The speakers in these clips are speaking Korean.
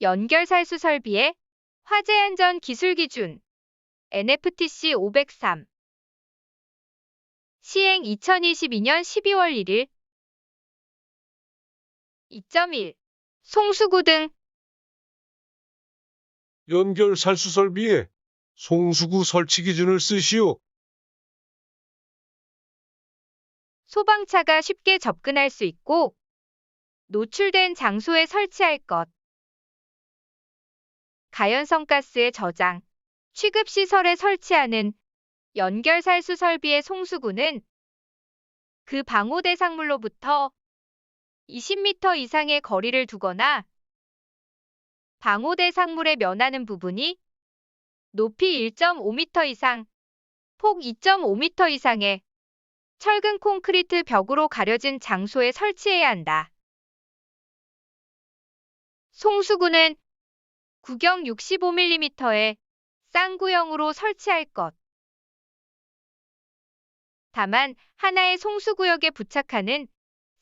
연결살수 설비의 화재 안전 기술 기준 NFTC 503 시행 2022년 12월 1일 2.1 송수구 등 연결 살수 설비에 송수구 설치 기준을 쓰시오. 소방차가 쉽게 접근할 수 있고 노출된 장소에 설치할 것. 가연성 가스의 저장, 취급 시설에 설치하는 연결살수 설비의 송수구는 그 방호 대상물로부터 20m 이상의 거리를 두거나 방호 대상물에 면하는 부분이 높이 1.5m 이상, 폭 2.5m 이상의 철근 콘크리트 벽으로 가려진 장소에 설치해야 한다. 송수구는 구경 65mm의 쌍구형으로 설치할 것. 다만 하나의 송수구역에 부착하는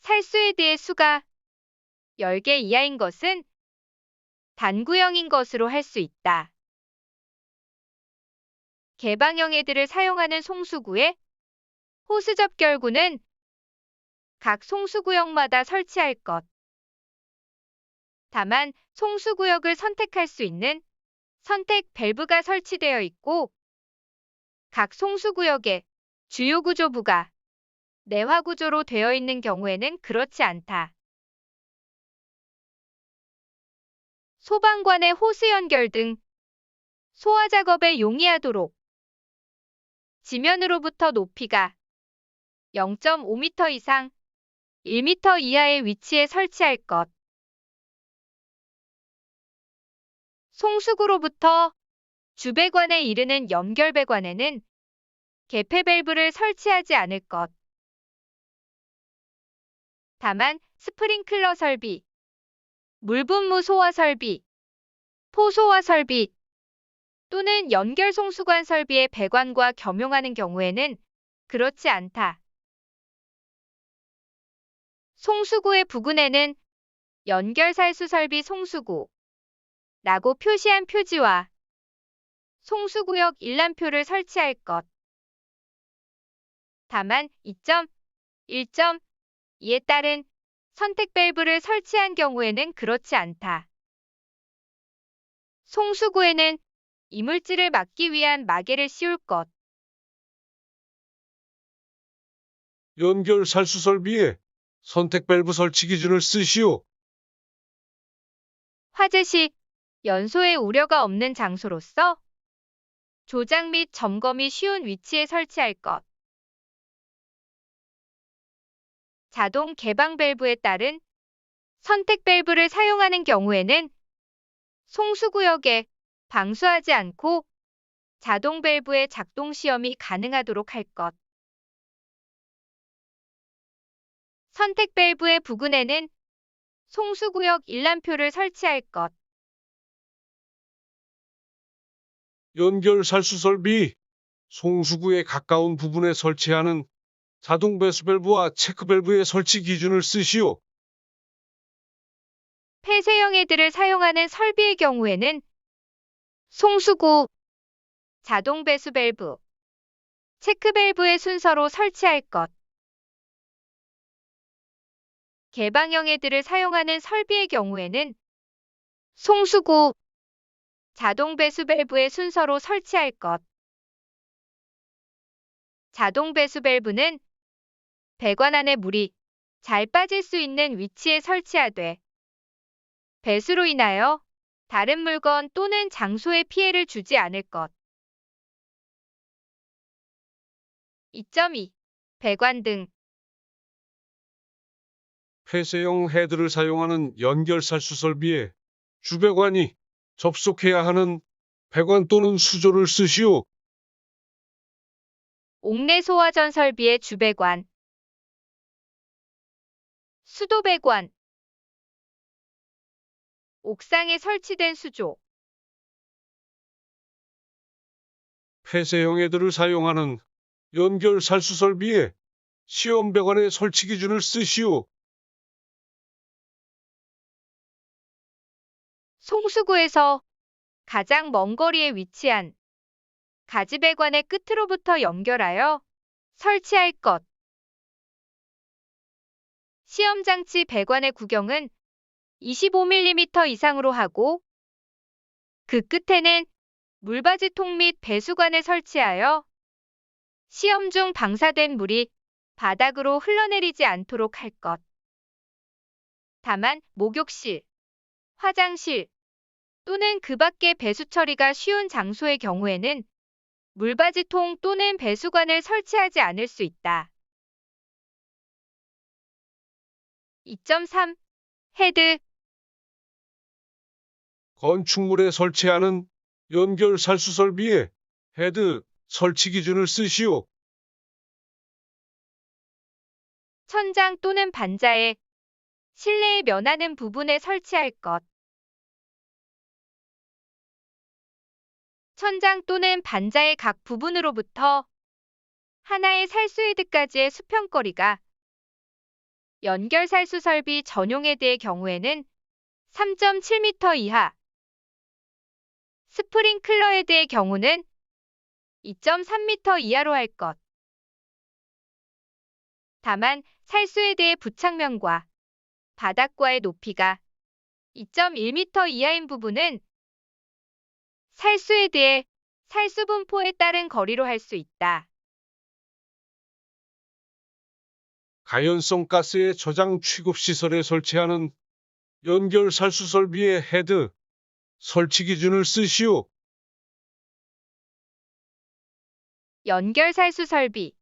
살수헤드의 수가 10개 이하인 것은 단구형인 것으로 할 수 있다. 개방형 헤드를 사용하는 송수구의 호스 접결구는 각 송수구역마다 설치할 것. 다만 송수구역을 선택할 수 있는 선택 밸브가 설치되어 있고 각 송수구역의 주요 구조부가 내화 구조로 되어 있는 경우에는 그렇지 않다. 소방관의 호스 연결 등 소화 작업에 용이하도록 지면으로부터 높이가 0.5m 이상 1m 이하의 위치에 설치할 것. 송수구로부터 주배관에 이르는 연결배관에는 개폐 밸브를 설치하지 않을 것. 다만 스프링클러 설비, 물분무 소화 설비, 포소화 설비 또는 연결 송수관 설비의 배관과 겸용하는 경우에는 그렇지 않다. 송수구의 부근에는 연결살수 설비 송수구 라고 표시한 표지와 송수구역 일람표를 설치할 것. 다만 2.1.2에 따른 선택 밸브를 설치한 경우에는 그렇지 않다. 송수구에는 이물질을 막기 위한 마개를 씌울 것. 연결 살수 설비에 선택 밸브 설치 기준을 쓰시오. 화재 시 연소의 우려가 없는 장소로서 조작 및 점검이 쉬운 위치에 설치할 것. 자동 개방 밸브에 따른 선택 밸브를 사용하는 경우에는 송수구역에 방수하지 않고 자동 밸브의 작동 시험이 가능하도록 할 것. 선택 밸브의 부근에는 송수구역 일람표를 설치할 것. 연결 살수 설비 송수구에 가까운 부분에 설치하는 자동 배수 밸브와 체크 밸브의 설치 기준을 쓰시오. 폐쇄형 헤드를 사용하는 설비의 경우에는 송수구, 자동 배수 밸브, 체크 밸브의 순서로 설치할 것. 개방형 헤드를 사용하는 설비의 경우에는 송수구, 자동 배수 밸브의 순서로 설치할 것. 자동 배수 밸브는 배관 안에 물이 잘 빠질 수 있는 위치에 설치하되 배수로 인하여 다른 물건 또는 장소에 피해를 주지 않을 것. 2.2. 배관 등 폐쇄형 헤드를 사용하는 연결 살수 설비에 주배관이 접속해야 하는 배관 또는 수조를 쓰시오. 옥내 소화전 설비의 주배관, 수도배관, 옥상에 설치된 수조, 폐쇄형 헤드를 사용하는 연결 살수 설비에 시험 배관의 설치 기준을 쓰시오. 송수구에서 가장 먼 거리에 위치한 가지배관의 끝으로부터 연결하여 설치할 것. 시험장치 배관의 구경은 25mm 이상으로 하고 그 끝에는 물바지통 및 배수관을 설치하여 시험 중 방사된 물이 바닥으로 흘러내리지 않도록 할 것. 다만 목욕실, 화장실 또는 그 밖의 배수 처리가 쉬운 장소의 경우에는 물바지통 또는 배수관을 설치하지 않을 수 있다. 2.3. 헤드. 건축물에 설치하는 연결 살수 설비에 헤드 설치 기준을 쓰시오. 천장 또는 반자에 실내에 면하는 부분에 설치할 것. 천장 또는 반자의 각 부분으로부터 하나의 살수 헤드까지의 수평거리가 연결 살수 설비 전용 헤드의 경우에는 3.7m 이하, 스프링클러 헤드의 경우는 2.3m 이하로 할 것. 다만 살수 헤드의 부착면과 바닥과의 높이가 2.1m 이하인 부분은 살수 헤드의 살수 분포에 따른 거리로 할 수 있다. 가연성 가스의 저장 취급 시설에 설치하는 연결 살수 설비의 헤드 설치 기준을 쓰시오. 연결 살수 설비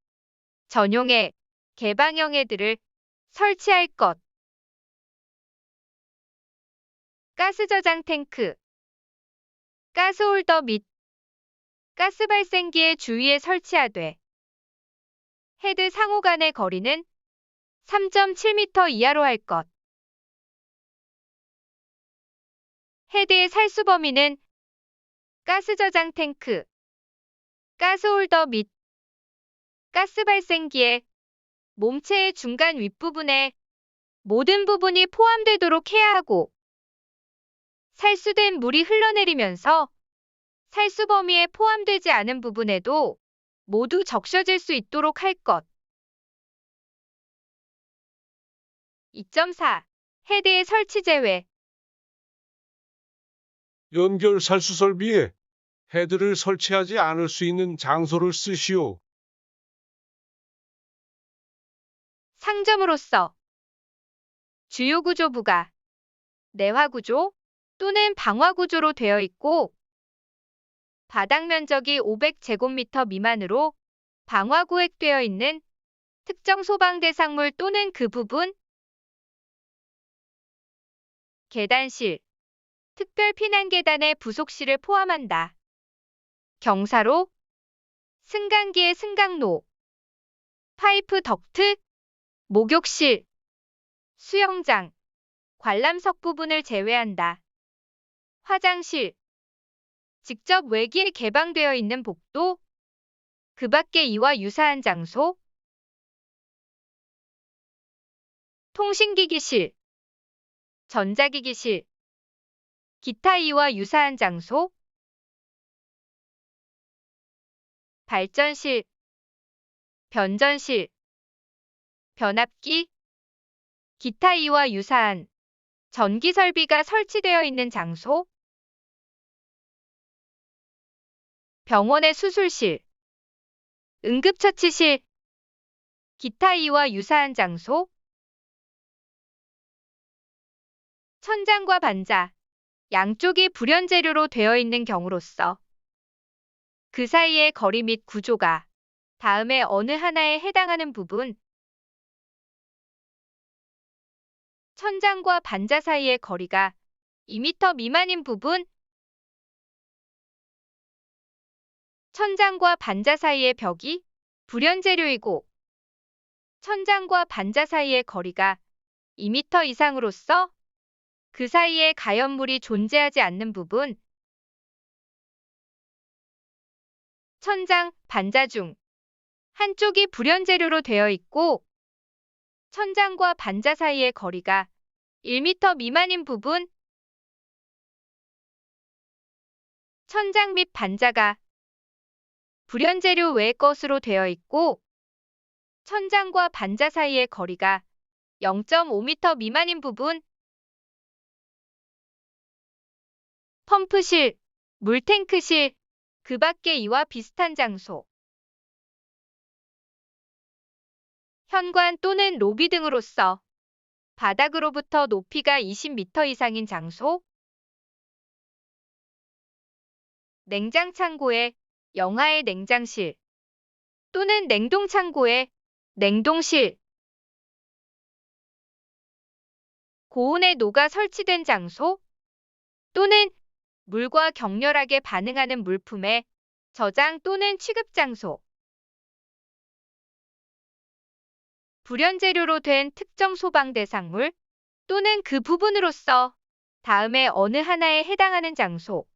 전용의 개방형 헤드를 설치할 것. 가스 저장 탱크, 가스 홀더 및 가스 발생기의 주위에 설치하되 헤드 상호 간의 거리는 3.7m 이하로 할 것. 헤드의 살수 범위는 가스 저장 탱크, 가스 홀더 및 가스 발생기의 몸체의 중간 윗부분에 모든 부분이 포함되도록 해야 하고 살수된 물이 흘러내리면서 살수 범위에 포함되지 않은 부분에도 모두 적셔질 수 있도록 할 것. 2.4. 헤드의 설치 제외. 연결 살수 설비에 헤드를 설치하지 않을 수 있는 장소를 쓰시오. 상점으로서 주요 구조부가 내화 구조 또는 방화 구조로 되어 있고 바닥 면적이 500제곱미터 미만으로 방화 구획되어 있는 특정 소방 대상물 또는 그 부분, 계단실, 특별 피난 계단의 부속실을 포함한다. 경사로, 승강기의 승강로, 파이프 덕트, 목욕실, 수영장, 관람석 부분을 제외한다. 화장실, 직접 외기에 개방되어 있는 복도, 그 밖의 이와 유사한 장소, 통신기기실, 전자기기실, 기타 이와 유사한 장소, 발전실, 변전실, 변압기, 기타 이와 유사한 전기 설비가 설치되어 있는 장소, 병원의 수술실, 응급처치실, 기타 이와 유사한 장소, 천장과 반자, 양쪽이 불연재료로 되어 있는 경우로서 그 사이의 거리 및 구조가 다음에 어느 하나에 해당하는 부분, 천장과 반자 사이의 거리가 2m 미만인 부분, 천장과 반자 사이의 벽이 불연재료이고 천장과 반자 사이의 거리가 2m 이상으로서 그 사이에 가연물이 존재하지 않는 부분, 천장, 반자 중 한쪽이 불연재료로 되어 있고 천장과 반자 사이의 거리가 1m 미만인 부분, 천장 및 반자가 불연재료 외의 것으로 되어 있고 천장과 반자 사이의 거리가 0.5m 미만인 부분. 펌프실, 물탱크실, 그 밖에 이와 비슷한 장소. 현관 또는 로비 등으로서 바닥으로부터 높이가 20m 이상인 장소. 냉장창고에 영하의 냉장실 또는 냉동창고에 냉동실. 고온의 노가 설치된 장소 또는 물과 격렬하게 반응하는 물품의 저장 또는 취급 장소. 불연재료로 된 특정 소방 대상물 또는 그 부분으로서 다음에 어느 하나에 해당하는 장소.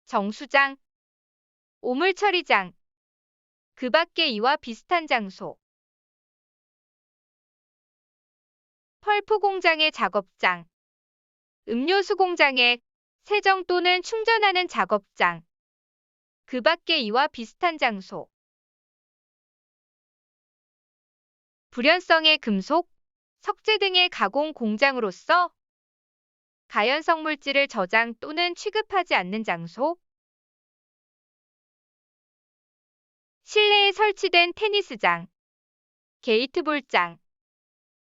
정수장, 오물처리장, 그 밖에 이와 비슷한 장소. 펄프 공장의 작업장, 음료수 공장의 세정 또는 충전하는 작업장, 그 밖에 이와 비슷한 장소. 불연성의 금속, 석재 등의 가공 공장으로서 가연성 물질을 저장 또는 취급하지 않는 장소. 실내에 설치된 테니스장, 게이트볼장,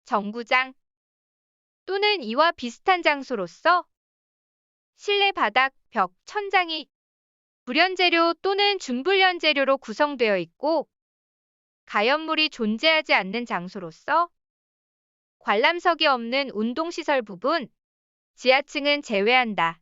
정구장 또는 이와 비슷한 장소로서 실내 바닥, 벽, 천장이 불연재료 또는 준불연재료로 구성되어 있고 가연물이 존재하지 않는 장소로서 관람석이 없는 운동시설 부분, 지하층은 제외한다.